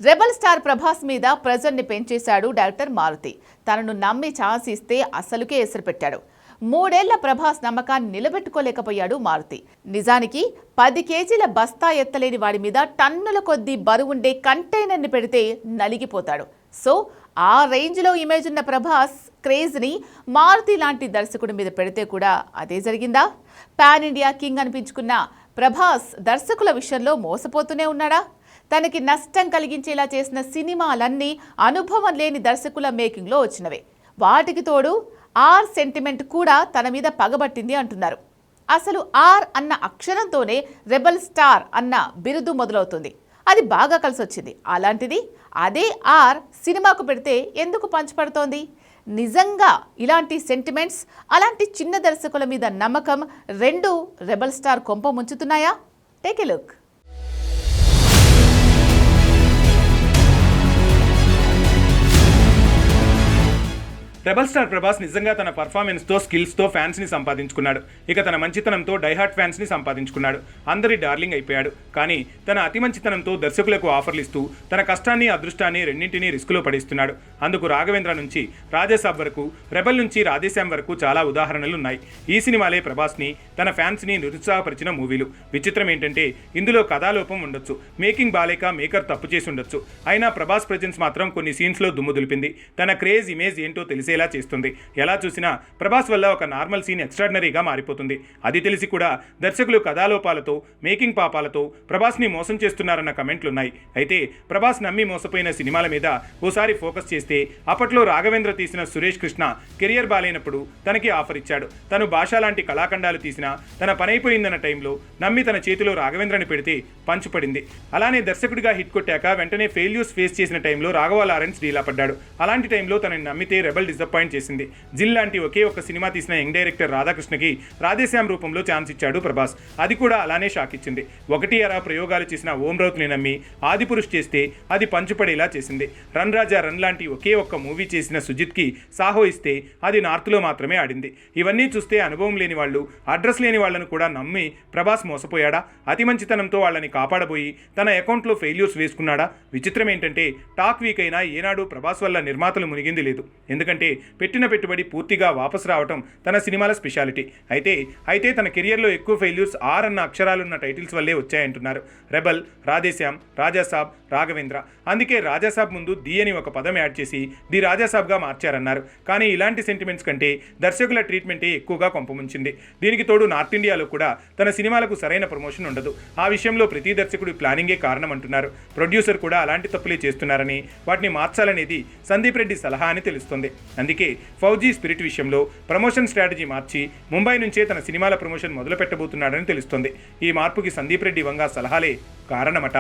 Rebel star Prabhas మీద pressure ని పెంచేశాడు director Maruti. తనను నమ్మి ఛాన్స్ ఇస్తే అసలుకే ఎసరు పెట్టాడు. 3 ఏళ్ల ప్రభాస్ నమ్మకాన్ని నిలబెట్టుకోలేకపోయాడు మారుతి. నిజానికి 10 కేజీల బస్తా ఎత్తలేని వాడి మీద టన్నుల కొద్దీ బరువుండే కంటైనర్ని పెడితే నలిగిపోతాడు. సో ఆ రేంజ్లో ఇమేజ్ ఉన్న ప్రభాస్ క్రేజ్ని మారుతి లాంటి దర్శకుడి మీద పెడితే కూడా అదే జరిగిందా? పాన్ ఇండియా కింగ్ అనిపించుకున్న ప్రభాస్ దర్శకుల విషయంలో మోసపోతూనే ఉన్నాడా? తనకి నష్టం కలిగించేలా చేసిన సినిమాలన్నీ అనుభవం లేని దర్శకుల మేకింగ్లో వచ్చినవే. వాటికి తోడు ఆర్ సెంటిమెంట్ కూడా తన మీద పగబట్టింది అంటున్నారు. అసలు ఆర్ అన్న అక్షరంతోనే రెబల్ స్టార్ అన్న బిరుదు మొదలవుతుంది. అది బాగా కలిసొచ్చింది. అలాంటిది అదే ఆర్ సినిమాకు పెడితే ఎందుకు పంచపడుతోంది? నిజంగా ఇలాంటి సెంటిమెంట్స్, అలాంటి చిన్న దర్శకుల మీద నమ్మకం రెండు రెబల్ స్టార్ కొంప ముంచుతున్నాయా? Take a look. Rebel star Prabhas నిజంగా తన పర్ఫార్మెన్స్తో, స్కిల్స్తో ఫ్యాన్స్ని సంపాదించుకున్నాడు. ఇక తన మంచితనంతో డైహార్ట్ ఫ్యాన్స్ని సంపాదించుకున్నాడు. అందరి డార్లింగ్ అయిపోయాడు. కానీ తన అతి మంచితనంతో దర్శకులకు ఆఫర్లు ఇస్తూ తన కష్టాన్ని, అదృష్టాన్ని రెండింటినీ రిస్కులో పడేస్తున్నాడు. అందుకు రాఘవేంద్ర నుంచి రాజాసాబ్ వరకు, రెబల్ నుంచి రాధేశ్యామ్ వరకు చాలా ఉదాహరణలు ఉన్నాయి. ఈ సినిమాలే ప్రభాస్ని, తన ఫ్యాన్స్ని నిరుత్సాహపరిచిన మూవీలు. విచిత్రం ఏంటంటే ఇందులో కథాలోపం ఉండొచ్చు, మేకింగ్ బాలేక మేకర్ తప్పు చేసి ఉండొచ్చు. అయినా ప్రభాస్ ప్రెజెన్స్ మాత్రం కొన్ని సీన్స్లో దుమ్ము దులిపింది. తన క్రేజ్, ఇమేజ్ ఏంటో తెలిసే చేస్తుంది. ఎలా చూసినా ప్రభాస్ వల్ల ఒక నార్మల్ సీన్ ఎక్స్ట్రాడినరీగా మారిపోతుంది. అది తెలిసి కూడా దర్శకులు కథాలోపాలతో, మేకింగ్ పాపాలతో ప్రభాస్ని మోసం చేస్తున్నారన్న కమెంట్లున్నాయి. అయితే ప్రభాస్ నమ్మి మోసపోయిన సినిమాల మీద ఓసారి ఫోకస్ చేస్తే, అప్పట్లో రాఘవేంద్ర తీసిన సురేష్ కృష్ణ కెరియర్ బాలేనప్పుడు తనకి ఆఫర్ ఇచ్చాడు. తను భాష లాంటి కళాఖండాలు తీసినా తన పనైపోయిందన్న టైంలో నమ్మి తన చేతిలో రాఘవేంద్రని పెడితే పంచుపడింది. అలానే దర్శకుడిగా హిట్ కొట్టాక వెంటనే ఫెయిల్యూర్స్ ఫేస్ చేసిన టైంలో రాఘవ లారెన్స్ డీలా పడ్డాడు. అలాంటి టైంలో తనని నమ్మితే రెబల్ డిసప్పాయింట్ చేసింది. జిల్ లాంటి ఒకే ఒక్క సినిమా తీసిన యంగ్ డైరెక్టర్ రాధాకృష్ణకి రాధేశ్యామ్ రూపంలో ఛాన్స్ ఇచ్చాడు ప్రభాస్. అది కూడా అలానే షాక్ ఇచ్చింది. 1 ప్రయోగాలు చేసిన ఓం రౌత్ని నమ్మి ఆదిపురుష్ చేస్తే అది పంచుపడేలా చేసింది. రన్ రాజా రన్ లాంటి ఒకే ఒక్క మూవీ చేసిన సుజిత్కి సాహో ఇస్తే అది నార్త్లో మాత్రమే ఆడింది. ఇవన్నీ చూస్తే అనుభవం లేని వాళ్ళు, అడ్రస్ లేని వాళ్ళను కూడా నమ్మి ప్రభాస్ మోసపోయాడా? అతి మంచితనంతో వాళ్ళని కాపాడబోయి తన అకౌంట్లో ఫెయిల్యూర్స్ వేసుకున్నాడా? విచిత్రం ఏంటంటే టాక్ వీక్ అయినా ఏనాడు ప్రభాస్ వల్ల నిర్మాతలు మునిగింది లేదు. ఎందుకంటే పెట్టిన పెట్టుబడి పూర్తిగా వాపసు రావటం తన సినిమాల స్పెషాలిటీ. అయితే తన కెరియర్లో ఎక్కువ ఫెయిల్యూర్స్ ఆర్ అన్న అక్షరాలున్న టైటిల్స్ వల్లే వచ్చాయంటున్నారు. రెబల్, రాధేశ్యామ్, రాజాసాబ్, రాఘవేంద్ర. అందుకే రాజాసాబ్ ముందు ది అని ఒక పదం యాడ్ చేసి ది రాజాసాబ్గా మార్చారన్నారు. కానీ ఇలాంటి సెంటిమెంట్స్ కంటే దర్శకుల ట్రీట్మెంటే ఎక్కువగా కొంపముంచింది. దీనికి తోడు నార్త్ ఇండియాలో కూడా తన సినిమాలకు సరైన ప్రమోషన్ ఉండదు. ఆ విషయంలో ప్రతి దర్శకుడి ప్లానింగే కారణం అంటున్నారు. ప్రొడ్యూసర్ కూడా అలాంటి తప్పులే చేస్తున్నారని, వాటిని మార్చాలనేది సందీప్ రెడ్డి సలహా అని తెలుస్తుంది. అందుకే ఫౌజీ స్పిరిట్ విషయంలో ప్రమోషన్ స్ట్రాటజీ మార్చి ముంబై నుంచే తన సినిమాల ప్రమోషన్ మొదలు పెట్టబోతున్నాడని తెలుస్తుంది. ఈ మార్పుకి సందీప్ రెడ్డి వంగా సలహాలే కారణమట.